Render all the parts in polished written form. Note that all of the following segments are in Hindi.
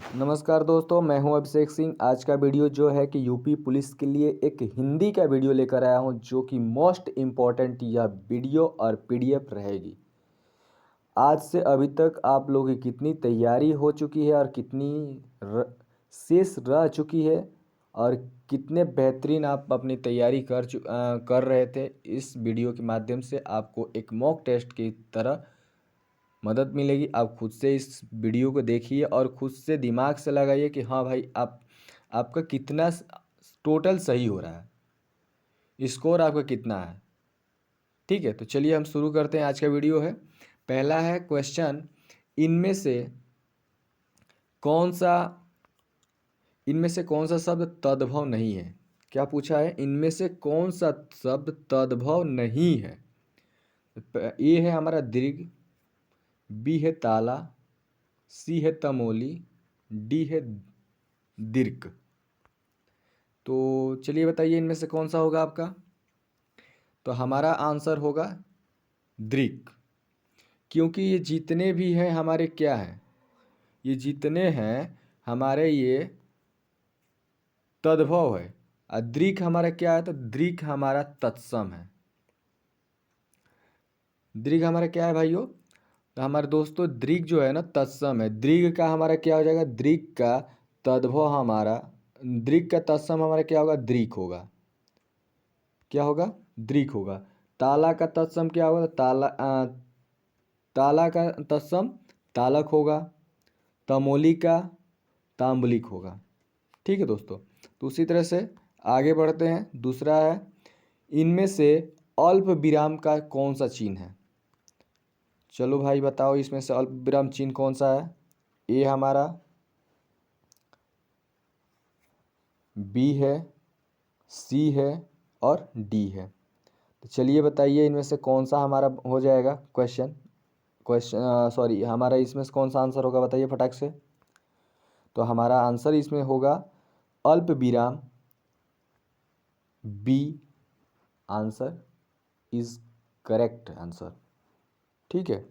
नमस्कार दोस्तों, मैं हूं अभिषेक सिंह। आज का वीडियो जो है कि यूपी पुलिस के लिए एक हिंदी का वीडियो लेकर आया हूं, जो कि मोस्ट इम्पॉर्टेंट यह वीडियो और पीडीएफ रहेगी। आज से अभी तक आप लोगों की कितनी तैयारी हो चुकी है और कितनी शेष रह चुकी है और कितने बेहतरीन आप अपनी तैयारी कर रहे थे, इस वीडियो के माध्यम से आपको एक मॉक टेस्ट की तरह मदद मिलेगी। आप खुद से इस वीडियो को देखिए और खुद से दिमाग से लगाइए कि हाँ भाई, आपका कितना टोटल सही हो रहा है, स्कोर आपका कितना है। ठीक है, तो चलिए हम शुरू करते हैं। आज का वीडियो है, पहला है क्वेश्चन, इनमें से कौन सा इनमें से कौन सा शब्द तद्भव नहीं है। क्या पूछा है, इनमें से कौन सा शब्द तद्भव नहीं है। ए है हमारा दीर्घ, बी है ताला, सी है तमोली, डी है दीर्घ। तो चलिए बताइए इनमें से कौन सा होगा आपका। तो हमारा आंसर होगा दीर्घ, क्योंकि ये जितने भी हैं हमारे क्या हैं, ये जितने हैं हमारे ये तद्भव है। और दीर्घ हमारा क्या है, तो दीर्घ हमारा तत्सम है। दीर्घ हमारा क्या है भाइयों, तो हमारे दोस्तों दीर्घ जो है ना तत्सम है। दीर्घ का हमारा क्या हो जाएगा, दीर्घ का तद्भव हमारा, दीर्घ का तत्सम हमारा क्या होगा, दीर्घ होगा। क्या होगा, दीर्घ होगा। ताला का तत्सम क्या होगा, ताला का तत्सम तालक होगा। तमोली का तांबलिक होगा। ठीक है दोस्तों, तो उसी तरह से आगे बढ़ते हैं। दूसरा है, इनमें से अल्प विराम का कौन सा चिन्ह है। चलो भाई बताओ, इसमें से अल्प विराम चिन्ह कौन सा है। ए हमारा, बी है, सी है और डी है। तो चलिए बताइए इनमें से कौन सा हमारा हो जाएगा सॉरी, हमारा इसमें से कौन सा आंसर होगा, बताइए फटाक से। तो हमारा आंसर इसमें होगा अल्प विराम, B answer is correct answer. ठीक है,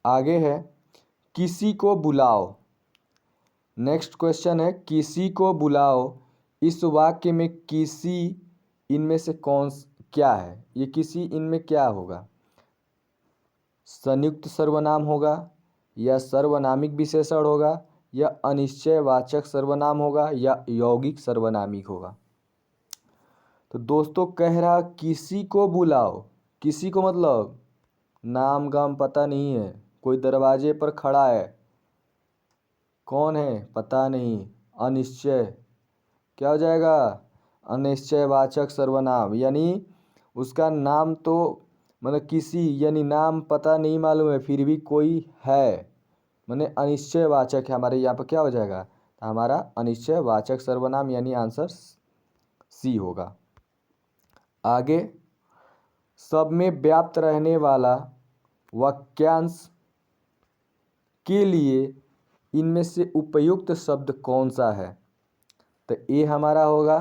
आगे है, किसी को बुलाओ। नेक्स्ट क्वेश्चन है, किसी को बुलाओ। इस वाक्य में किसी इनमें से क्या है, ये किसी इनमें क्या होगा। संयुक्त सर्वनाम होगा, या सर्वनामिक विशेषण होगा, या अनिश्चयवाचक सर्वनाम होगा, या यौगिक सर्वनामिक होगा। तो दोस्तों कह रहा किसी को बुलाओ, किसी को मतलब नाम गाम पता नहीं है, कोई दरवाजे पर खड़ा है, कौन है पता नहीं, अनिश्चय क्या हो जाएगा, अनिश्चयवाचक सर्वनाम। यानी उसका नाम तो मतलब किसी, यानी नाम पता नहीं मालूम है फिर भी कोई है, माने अनिश्चयवाचक है। हमारे यहाँ पर क्या हो जाएगा, तो हमारा अनिश्चयवाचक सर्वनाम, यानी आंसर सी होगा। आगे, सब में व्याप्त रहने वाला वाक्यांश के लिए इनमें से उपयुक्त शब्द कौन सा है। तो ए हमारा होगा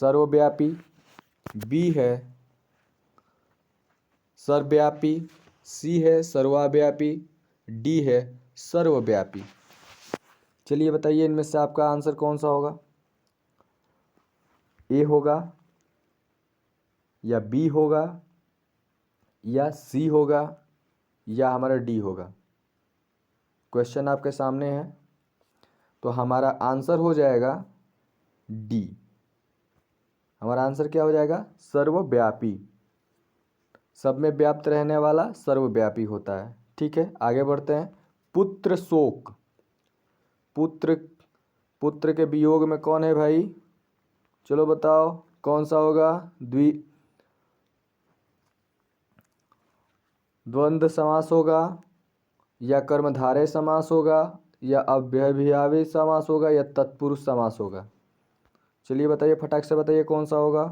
सर्वव्यापी, बी है सर्वव्यापी, सी है सर्वव्यापी, डी है सर्वव्यापी। चलिए बताइए इनमें से आपका आंसर कौन सा होगा। ए होगा, या बी होगा, या सी होगा, या हमारा डी होगा। क्वेश्चन आपके सामने है, तो हमारा आंसर हो जाएगा डी। हमारा आंसर क्या हो जाएगा, सर्वव्यापी। सब में व्याप्त रहने वाला सर्वव्यापी होता है। ठीक है, आगे बढ़ते हैं। पुत्र शोक, पुत्र पुत्र के वियोग में कौन है भाई, चलो बताओ कौन सा होगा। द्वंद्व समास होगा, या कर्मधारय समास होगा, या अव्ययभावी समास होगा, या तत्पुरुष समास होगा। चलिए बताइए फटाक से बताइए कौन सा होगा।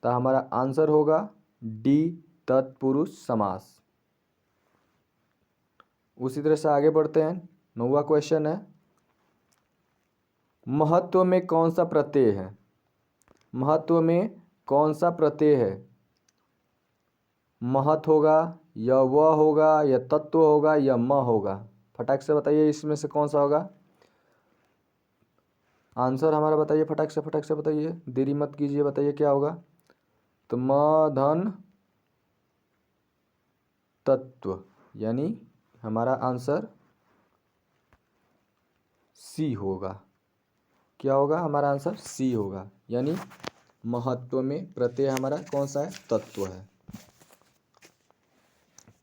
तो हमारा आंसर होगा डी, तत्पुरुष समास। उसी तरह से आगे बढ़ते हैं। 9वां क्वेश्चन है, महत्व में कौन सा प्रत्यय है। महत्व में कौन सा प्रत्यय है, महत होगा, या वह होगा, या तत्व होगा, या म होगा। फटाक से बताइए इसमें से कौन सा होगा आंसर हमारा, बताइए फटाक से बताइए, देरी मत कीजिए, बताइए क्या होगा। तो म धन तत्व, यानी हमारा आंसर सी होगा। क्या होगा हमारा आंसर? सी होगा, यानी महत्व में प्रत्यय हमारा कौन सा है? तत्व है।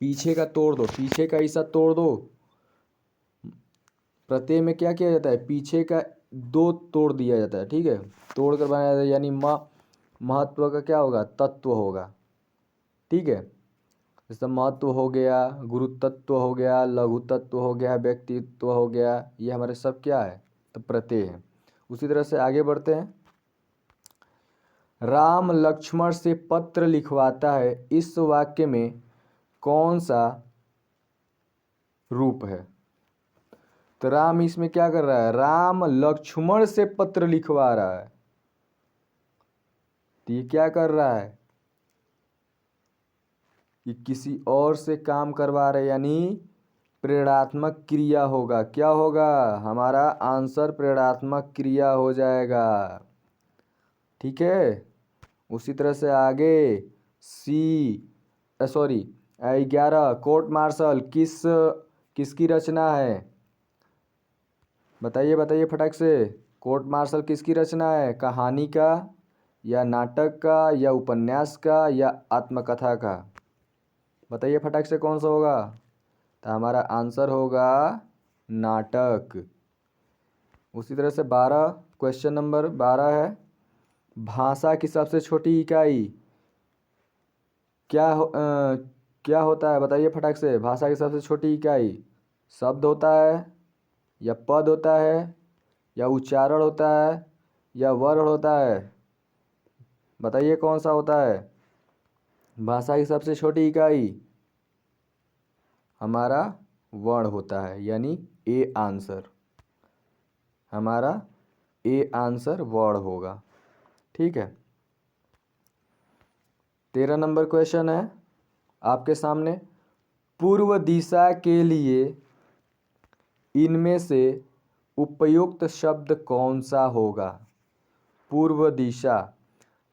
पीछे का तोड़ दो, पीछे का हिस्सा तोड़ दो। प्रत्यय में क्या किया जाता है? पीछे का दो तोड़ दिया जाता है, ठीक है, तोड़ कर बनाया जाता है, यानी महत्व का क्या होगा? तत्व होगा, ठीक है। जैसे महत्व हो गया, गुरु तत्व हो गया, लघु तत्व हो गया, व्यक्तित्व हो गया, ये हमारे सब क्या है? तो प्रत्यय है। उसी तरह से आगे बढ़ते हैं। राम लक्ष्मण से पत्र लिखवाता है, इस वाक्य में कौन सा रूप है? तो राम इसमें क्या कर रहा है? राम लक्ष्मण से पत्र लिखवा रहा है। तो ये क्या कर रहा है? ये किसी और से काम करवा रहे, यानी प्रेरणात्मक क्रिया होगा। क्या होगा? हमारा आंसर प्रेरणात्मक क्रिया हो जाएगा, ठीक है। उसी तरह से आगे सॉरी 11 कोर्ट मार्शल किसकी रचना है? बताइए फटाक से। कोर्ट मार्शल किसकी रचना है? कहानी का, या नाटक का, या उपन्यास का, या आत्मकथा का? बताइए फटाक से कौन सा होगा? तो हमारा आंसर होगा नाटक। उसी तरह से 12, क्वेश्चन नंबर 12 है, भाषा की सबसे छोटी इकाई क्या होता है? बताइए फटाक से। भाषा की सबसे छोटी इकाई शब्द होता है, या पद होता है, या उच्चारण होता है, या वर्ण होता है? बताइए कौन सा होता है? भाषा की सबसे छोटी इकाई हमारा वर्ण होता है, यानी ए आंसर, हमारा ए आंसर वर्ण होगा, ठीक है। 13 नंबर क्वेश्चन है आपके सामने, पूर्व दिशा के लिए इनमें से उपयुक्त शब्द कौन सा होगा? पूर्व दिशा,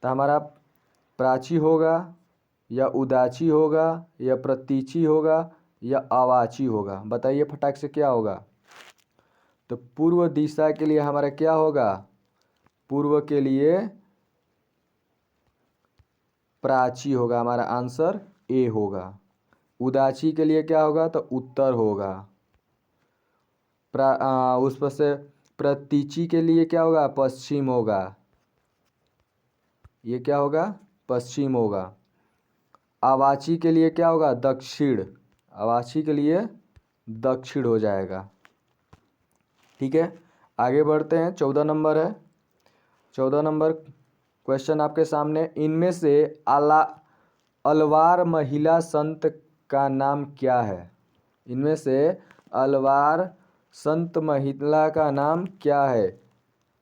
तो हमारा प्राची होगा, या उदाची होगा, या प्रतीची होगा, या अवाची होगा? बताइए फटाक से क्या होगा? तो पूर्व दिशा के लिए हमारा क्या होगा? पूर्व के लिए प्राची होगा, हमारा आंसर ए होगा। उदाची के लिए क्या होगा? तो उत्तर होगा। उस पर से प्रतीची के लिए क्या होगा? पश्चिम होगा। ये क्या होगा? पश्चिम होगा। अवाची के लिए क्या होगा? दक्षिण। अवाची के लिए दक्षिण हो जाएगा, ठीक है। आगे बढ़ते हैं, 14 नंबर है। 14 नंबर क्वेश्चन आपके सामने, इनमें से अलवार महिला संत का नाम क्या है? इनमें से अलवार संत महिला का नाम क्या है?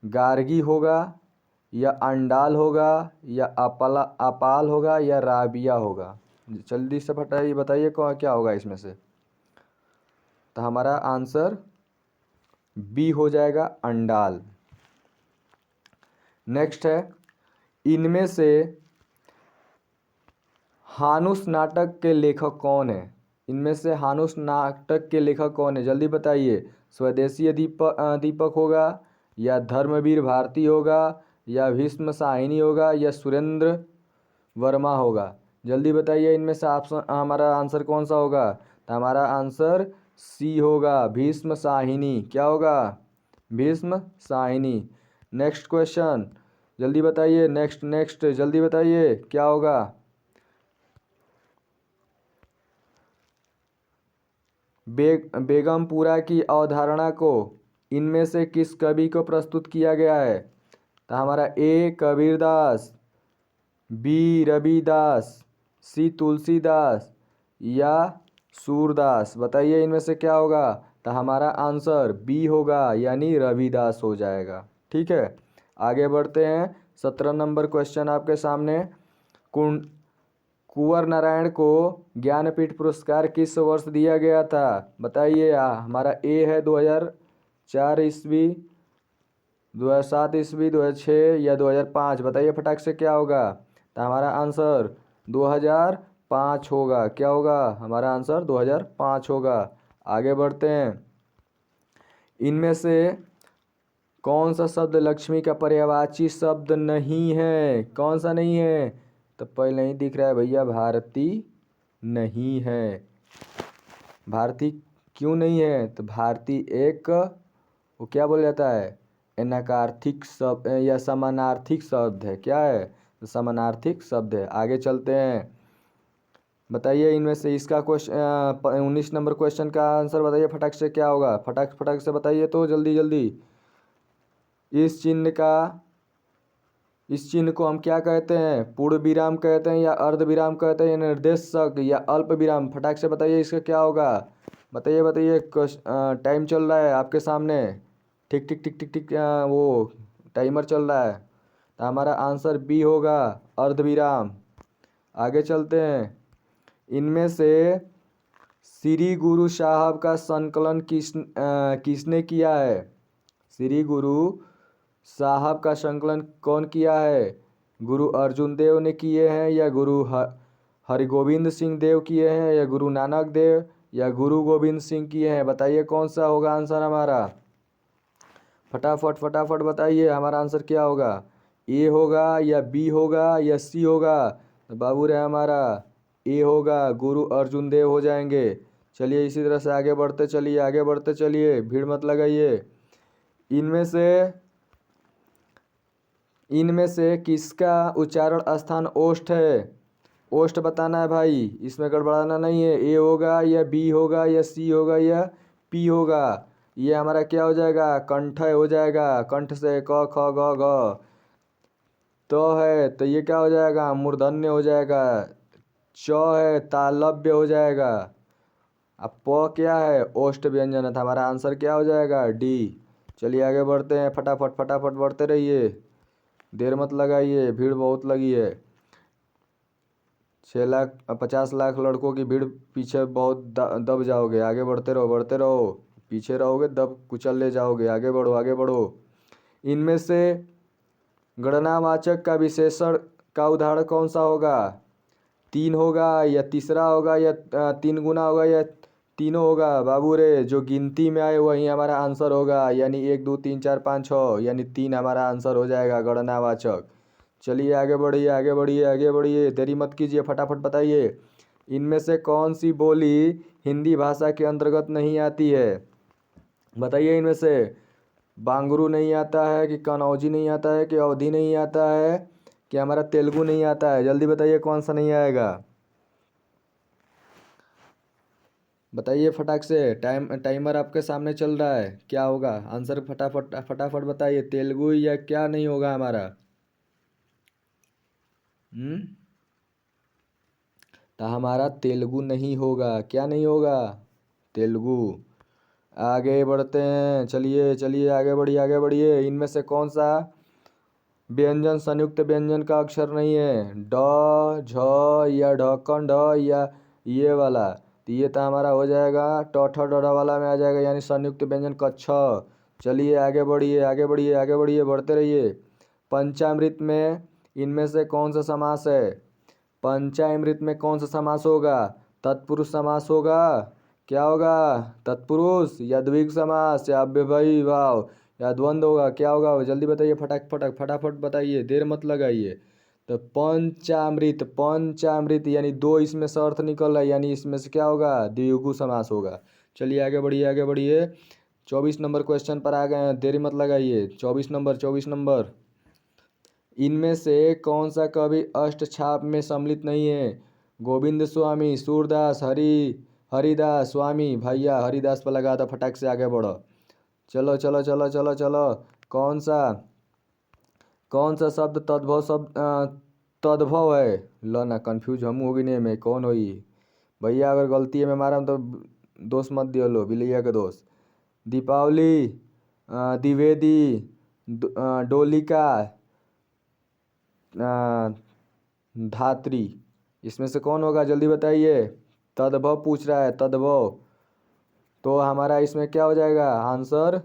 गार्गी होगा, या अंडाल होगा, या अपाल होगा, या राबिया होगा? जल्दी से बताइए क्या होगा इसमें से? तो हमारा आंसर बी हो जाएगा, अंडाल। नेक्स्ट है, इनमें से हानुस नाटक के लेखक कौन है? इनमें से हानुस नाटक के लेखक कौन है? जल्दी बताइए। स्वदेशी दीपक होगा, या धर्मवीर भारती होगा, या भीष्म साहिनी होगा, या सुरेंद्र वर्मा होगा? जल्दी बताइए इनमें से हमारा आंसर कौन सा होगा? तो हमारा आंसर सी होगा, भीष्म साहिनी। क्या होगा? भीष्म साहिनी। नेक्स्ट क्वेश्चन, जल्दी बताइए। नेक्स्ट जल्दी बताइए क्या होगा? बेगमपुरा की अवधारणा को इनमें से किस कवि को प्रस्तुत किया गया है? तो हमारा ए कबीरदास, बी रविदास, सी तुलसीदास, या सूरदास? बताइए इनमें से क्या होगा? तो हमारा आंसर बी होगा, यानी रविदास हो जाएगा, ठीक है। आगे बढ़ते हैं, 17 नंबर क्वेश्चन आपके सामने, कुंवर नारायण को ज्ञानपीठ पुरस्कार किस वर्ष दिया गया था? बताइए। हमारा ए है 2004 ईस्वी, 2007 ईस्वी, 2006 या 2005? बताइए फटाक से क्या होगा। तो हमारा आंसर 2005 होगा। क्या होगा? हमारा आंसर 2005 होगा। आगे बढ़ते हैं। इनमें से कौन सा शब्द लक्ष्मी का पर्यायवाची शब्द नहीं है? कौन सा नहीं है? तो पहले ही दिख रहा है भैया, भारती नहीं है। भारती क्यों नहीं है? तो भारती एक वो क्या बोला जाता है, नकारार्थिक शब्द या समानार्थिक शब्द है। क्या है? तो समानार्थिक शब्द है। आगे चलते हैं। बताइए इनमें से इसका क्वेश्चन 19 नंबर क्वेश्चन का आंसर बताइए फटाक से क्या होगा। फटाक फटाक से बताइए तो, जल्दी जल्दी। इस चिन्ह को हम क्या कहते हैं? पूर्ण विराम कहते हैं या अर्ध विराम कहते हैं या निर्देशक या अल्प विराम? फटाक से बताइए इसका क्या होगा। बताइए बताइए। टाइम चल रहा है आपके सामने। टिक टिक टिक टिक टिक वो टाइमर चल रहा है। तो हमारा आंसर बी होगा, अर्ध विराम। आगे चलते हैं। इनमें से श्री गुरु साहब का संकलन किसने किया है? श्री गुरु साहब का संकलन कौन किया है? गुरु अर्जुन देव ने किए हैं या गुरु हरिगोविंद सिंह देव किए हैं या गुरु नानक देव या गुरु गोविंद सिंह किए हैं? बताइए कौन सा होगा आंसर हमारा। फटाफट फटाफट बताइए हमारा आंसर क्या होगा। ए होगा या बी होगा या सी होगा? तो बाबू रे हमारा ए होगा, गुरु अर्जुन देव हो जाएंगे। चलिए इसी तरह से आगे बढ़ते चलिए, आगे बढ़ते चलिए, भीड़ मत लगाइए। इनमें से किसका उच्चारण स्थान ओष्ठ है? ओष्ठ बताना है भाई, इसमें गड़बड़ाना नहीं है। ए होगा या बी होगा या सी होगा या पी होगा? ये हमारा क्या हो जाएगा? कंठ हो जाएगा। कंठ से क ख ग घ। तो है तो ये क्या हो जाएगा? मूर्धन्य हो जाएगा। च है तालव्य हो जाएगा। अब प क्या है? ओष्ठ व्यंजन है। तो हमारा आंसर क्या हो जाएगा? डी। चलिए आगे बढ़ते हैं। फटाफट फटाफट बढ़ते रहिए, देर मत लगाइए, भीड़ बहुत लगी है। 6,50,00,000 लड़कों की भीड़, पीछे बहुत दब जाओगे। आगे बढ़ते रहो, बढ़ते रहो। पीछे रहोगे दब कुचल ले जाओगे। आगे बढ़ो, आगे बढ़ो। इनमें से गणनावाचक का विशेषण का उदाहरण कौन सा होगा? 3 होगा या तीसरा होगा या 3 गुना होगा या तीनों होगा? बाबू रे जो गिनती में आए वही हमारा आंसर होगा, यानी 1 2 3 4 5 6, यानी 3 हमारा आंसर हो जाएगा गणनावाचक। चलिए आगे बढ़िए, आगे बढ़िए, आगे बढ़िए, देरी मत कीजिए, फटाफट बताइए। इनमें से कौन सी बोली हिंदी भाषा के अंतर्गत नहीं आती है? बताइए इनमें से। बांगरू नहीं आता है कि कनौजी नहीं आता है कि अवधी नहीं आता है कि हमारा तेलुगु नहीं आता है? जल्दी बताइए कौन सा नहीं आएगा। बताइए फटाक से। टाइमर आपके सामने चल रहा है। क्या होगा आंसर? फटाफट फटाफट बताइए। तेलुगु या क्या नहीं होगा हमारा? तो हमारा तेलुगु नहीं होगा। क्या नहीं होगा? तेलुगु। आगे बढ़ते हैं। चलिए चलिए आगे बढ़िए, आगे बढ़िए। इनमें से कौन सा व्यंजन संयुक्त व्यंजन का अक्षर नहीं है? ड, झ या ढक्कन ढ या ये वाला? तो ये तो हमारा हो जाएगा ट ठ ड ढ वाला में आ जाएगा, यानी संयुक्त व्यंजन कच्छ। चलिए आगे बढ़िए, आगे बढ़िए, आगे बढ़िए, बढ़ते रहिए। पंचामृत में इनमें से कौन सा समास है? पंचामृत में कौन सा समास होगा? तत्पुरुष समास होगा? क्या होगा? तत्पुरुष या द्विगु समास या अव्ययभावी भाव या द्वंद्व होगा? क्या होगा? जल्दी बताइए, फटाक फटाक फटाफट बताइए, देर मत लगाइए। तो पंचामृत, पंचामृत यानी 2 इसमें से अर्थ निकल रहा है, यानी इसमें से क्या होगा? द्विगु समास होगा। चलिए आगे बढ़िए, आगे बढ़िए। 24 नंबर क्वेश्चन पर आ गए हैं, देरी मत लगाइए। 24 नंबर, 24 नंबर। इनमें से कौन सा कवि अष्टछाप में सम्मिलित नहीं है? गोविंद स्वामी, सूरदास, हरिदास स्वामी? भैया हरिदास पर लगा था, फटाक से आगे बढ़ो। चलो चलो चलो चलो चलो। कौन सा शब्द तद्भव है? लो ना, कन्फ्यूज हम होगी नहीं मैं कौन होई भैया। अगर गलती है मैं मारा तो दोस्त मत दियो, लो बिलैया के दोस्त। दीपावली, द्विवेदी, डोलिका, धात्री? इसमें से कौन होगा जल्दी बताइए। तद्भव पूछ रहा है, तद्भव। तो हमारा इसमें क्या हो जाएगा आंसर,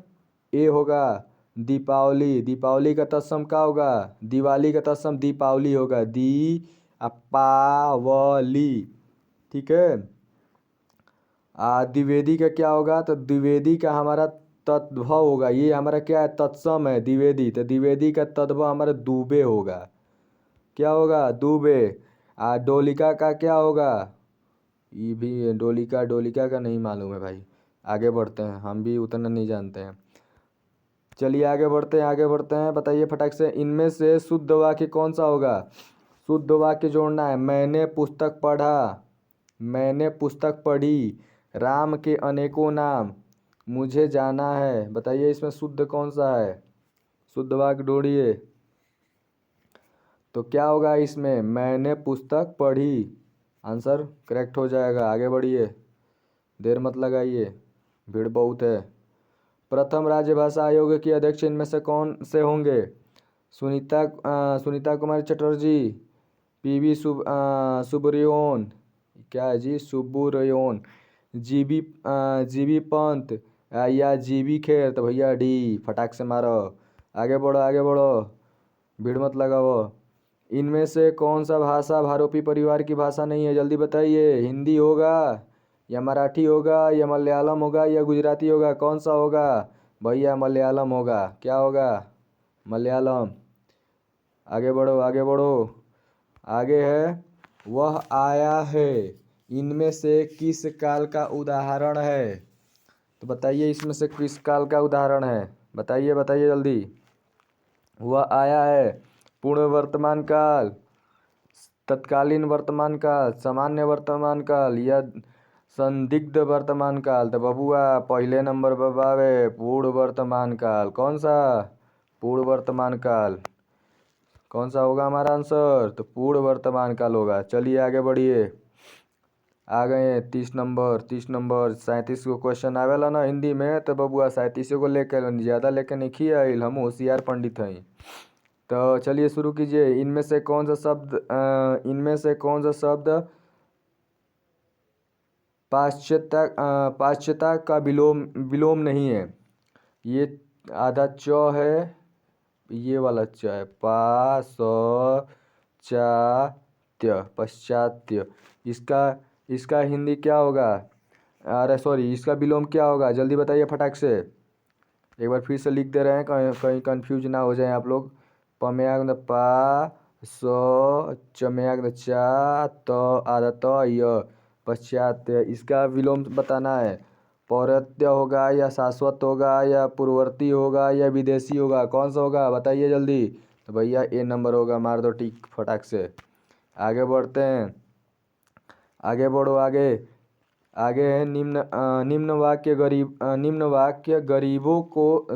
ए होगा। दीपावली, दीपावली का तत्सम क्या होगा, दिवाली का तत्सम दीपावली होगा, दी पावली। ठीक है। द्विवेदी का क्या होगा, तो द्विवेदी का हमारा तद्भव होगा। ये हमारा क्या है, तत्सम है द्विवेदी, तो द्विवेदी का तद्भव हमारा दुबे होगा। क्या होगा, दुबे। डोलिका का क्या होगा, ये भी डोलिका, डोलिका का नहीं मालूम है भाई। आगे बढ़ते हैं, हम भी उतना नहीं जानते हैं। चलिए आगे बढ़ते हैं, आगे बढ़ते हैं। बताइए फटाक से, इनमें से शुद्ध वाक्य कौन सा होगा। शुद्ध वाक्य जोड़ना है। मैंने पुस्तक पढ़ा, मैंने पुस्तक पढ़ी, राम के अनेकों नाम, मुझे जाना है। बताइए इसमें शुद्ध कौन सा है, शुद्ध वाक्य ढूंढिए। तो क्या होगा इसमें, मैंने पुस्तक पढ़ी, आंसर करेक्ट हो जाएगा। आगे बढ़िए, देर मत लगाइए, भीड़ बहुत है। प्रथम राज्य भाषा आयोग की अध्यक्ष इनमें से कौन से होंगे। सुनीता कुमारी चटर्जी, पीवी सुब्रयोन, क्या है जी, सुब्बुरयोन, जीबी पंत, या जीबी खेर। तो भैया डी, फटाक से मारो। आगे बढ़ो, आगे बढ़ो, भीड़ मत लगाओ। इनमें से कौन सा भाषा भारोपी परिवार की भाषा नहीं है, जल्दी बताइए। हिंदी होगा या मराठी होगा या मलयालम होगा या गुजराती होगा, कौन सा होगा भैया, मलयालम होगा। क्या होगा, मलयालम। आगे बढ़ो, आगे बढ़ो। आगे है, वह आया है इनमें से किस काल का उदाहरण है। तो बताइए इसमें से किस काल का उदाहरण है, बताइए बताइए जल्दी। वह आया है पूर्ण वर्तमान काल, तत्कालीन वर्तमान काल, सामान्य वर्तमान काल या संदिग्ध वर्तमान काल। तो बबुआ पहले नंबर पर बावे पूर्ण वर्तमान काल। कौन सा, पूर्ण वर्तमान काल। कौन सा होगा हमारा आंसर, तो पूर्ण वर्तमान काल होगा। चलिए आगे बढ़िए, आ गए 30 नंबर। 30 नंबर 37 को क्वेश्चन आवेला ना हिंदी में, तो बबुआ 37 को लेकर ज़्यादा लेकर नहीं आइल, हम होशियार पंडित हैं। तो चलिए शुरू कीजिए। इनमें से कौन सा शब्द इनमें से कौन सा शब्द पाश्चात्य का विलोम विलोम नहीं है। ये आधा च है, ये वाला च है, पश्चात्य। इसका इसका हिंदी क्या होगा, अरे सॉरी, इसका विलोम क्या होगा, जल्दी बताइए फटाक से। एक बार फिर से लिख दे रहे हैं, कहीं कहीं कन्फ्यूज ना हो जाए आप लोग। पमयाग न पा, स चमयाग न चा, त आधा त य, पश्चात्य। इसका विलोम बताना है। पौरत्य होगा या शाश्वत होगा या पूर्ववर्ती होगा या विदेशी होगा, कौन सा होगा बताइए जल्दी। तो भैया ए नंबर होगा, मार दो टिक फटाक से। आगे बढ़ते हैं, आगे बढ़ो, आगे। आगे है निम्न वाक्य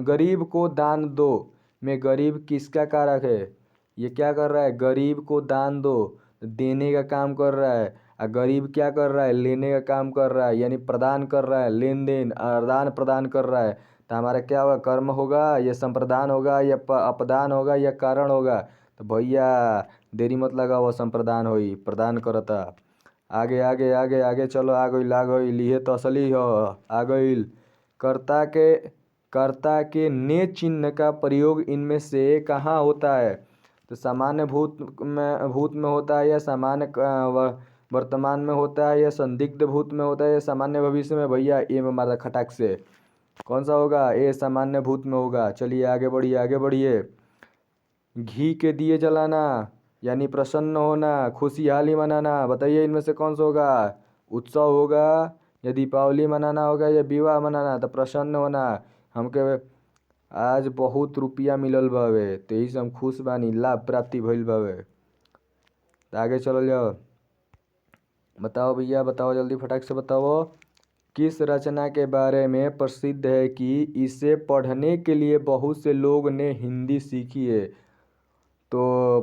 गरीब को दान दो में गरीब किसका कारक है। ये क्या कर रहा है, गरीब को दान दो, देने का काम कर रहा है। और गरीब क्या कर रहा है, लेने का काम कर रहा है, यानी प्रदान कर रहा है, लेन देन आदान प्रदान कर रहा है। तो हमारा क्या होगा, कर्म होगा या संप्रदान होगा या अपदान होगा या कारण होगा। तो भैया देरी मत लगाओ, संप्रदान होई, प्रदान करता। आगे आगे आगे आगे चलो, आ गई लिए तो असली हो, आ गई। कर्ता के ने चिन्ह का प्रयोग इनमें से कहाँ होता है। तो सामान्य भूत में होता है या सामान्य वर्तमान में होता है या संदिग्ध भूत में होता है या सामान्य भविष्य में। भैया ए में मारा खटाक से, कौन सा होगा, ए सामान्य भूत में होगा। चलिए आगे बढ़िए, आगे बढ़िए। घी के दिए जलाना यानी प्रसन्न होना, खुशहाली मनाना, बताइए इनमें से कौन सा होगा। उत्सव होगा या दीपावली मनाना होगा या विवाह मनाना। तो प्रसन्न होना, हमके आज बहुत रुपया मिलल बावे, तो यही से हम खुश बानी, लाभ प्राप्ति भइल बावे। तो आगे चल जाओ, बताओ भैया बताओ, जल्दी फटाक से बताओ। किस रचना के बारे में प्रसिद्ध है कि इसे पढ़ने के लिए बहुत से लोग ने हिंदी सीखी है। तो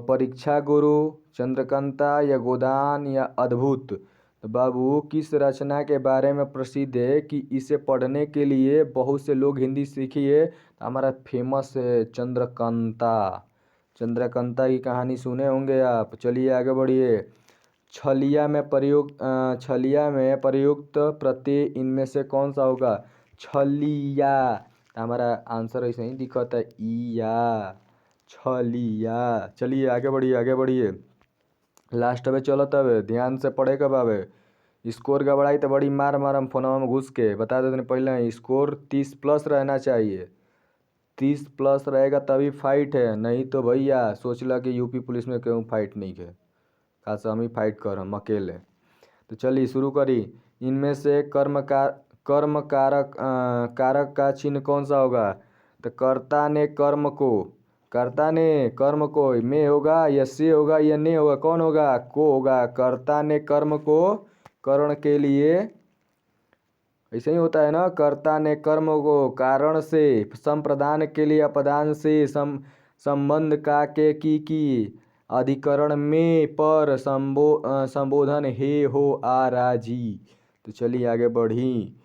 परीक्षा गुरु, चंद्रकांता या गोदान या अद्भुत। तो बाबू किस रचना के बारे में प्रसिद्ध है कि इसे पढ़ने के लिए बहुत से लोग हिंदी सीखी है। तो हमारा फेमस है चंद्रकांता। चंद्रकांता की कहानी सुने होंगे आप। चलिए आगे बढ़िए। छलिया में प्रयुक्त प्रत्यय इनमें से कौन सा होगा? छलिया। हमारा आंसर ऐसे ही दिखता है, इया, छलिया। चलिए आगे बढ़िए आगे बढ़िए। लास्ट में चलो तब ध्यान से पढ़े कब आवे। स्कोर गड़बड़ाई तो बड़ी मार मारम फोनवा में घुस के बता देते पहले ही। स्कोर 30+ रहना चाहिए। 30+ रहेगा तभी फाइट है, नहीं तो भैया सोचला कि यूपी पुलिस में क्यों फाइट नहीं है। खास हम ही फाइट कर हम अकेले। तो चलिए शुरू करी। इनमें से कर्म कारक का चिन्ह कौन सा होगा? तो कर्ता ने कर्म को में होगा या से होगा या ने होगा? कौन होगा? को होगा। कर्ता ने कर्म को करण के लिए, ऐसे ही होता है ना। कर्ता ने कर्म को कारण से, संप्रदान के लिए अपदान से, संबंध का के की अधिकरण में पर संबोधन हे हो आ राजी। तो चलिए आगे बढ़ी।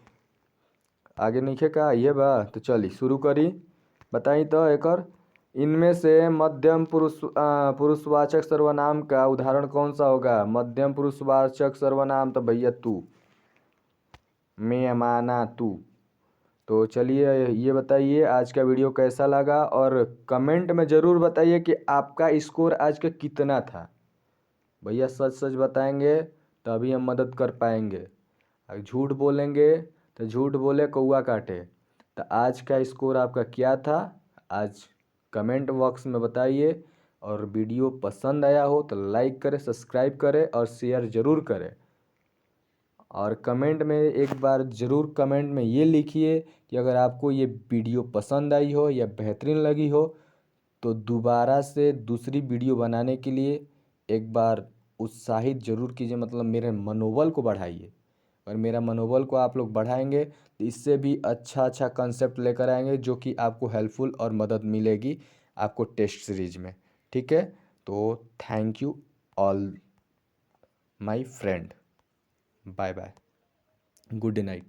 आगे नीचे का ये बा। तो चलिए शुरू करी। बताई तो एकर। इनमें से मध्यम पुरुषवाचक सर्वनाम का उदाहरण कौन सा होगा? मध्यम पुरुषवाचक सर्वनाम तो भैया तू, मैं, माना, तू। तो चलिए ये बताइए आज का वीडियो कैसा लगा और कमेंट में ज़रूर बताइए कि आपका स्कोर आज का कितना था। भैया सच सच बताएंगे तभी हम मदद कर पाएंगे। अगर झूठ बोलेंगे तो झूठ बोले कौआ काटे। तो आज का स्कोर आपका क्या था? आज कमेंट बॉक्स में बताइए। और वीडियो पसंद आया हो तो लाइक करें, सब्सक्राइब करें और शेयर ज़रूर करें। और कमेंट में एक बार ज़रूर कमेंट में ये लिखिए कि अगर आपको ये वीडियो पसंद आई हो या बेहतरीन लगी हो तो दोबारा से दूसरी वीडियो बनाने के लिए एक बार उत्साहित ज़रूर कीजिए, मतलब मेरे मनोबल को बढ़ाइए। और मेरा मनोबल को आप लोग बढ़ाएंगे तो इससे भी अच्छा कंसेप्ट लेकर आएंगे जो कि आपको हेल्पफुल और मदद मिलेगी आपको टेस्ट सीरीज में। ठीक है, तो thank you all my friend. Bye bye, good night.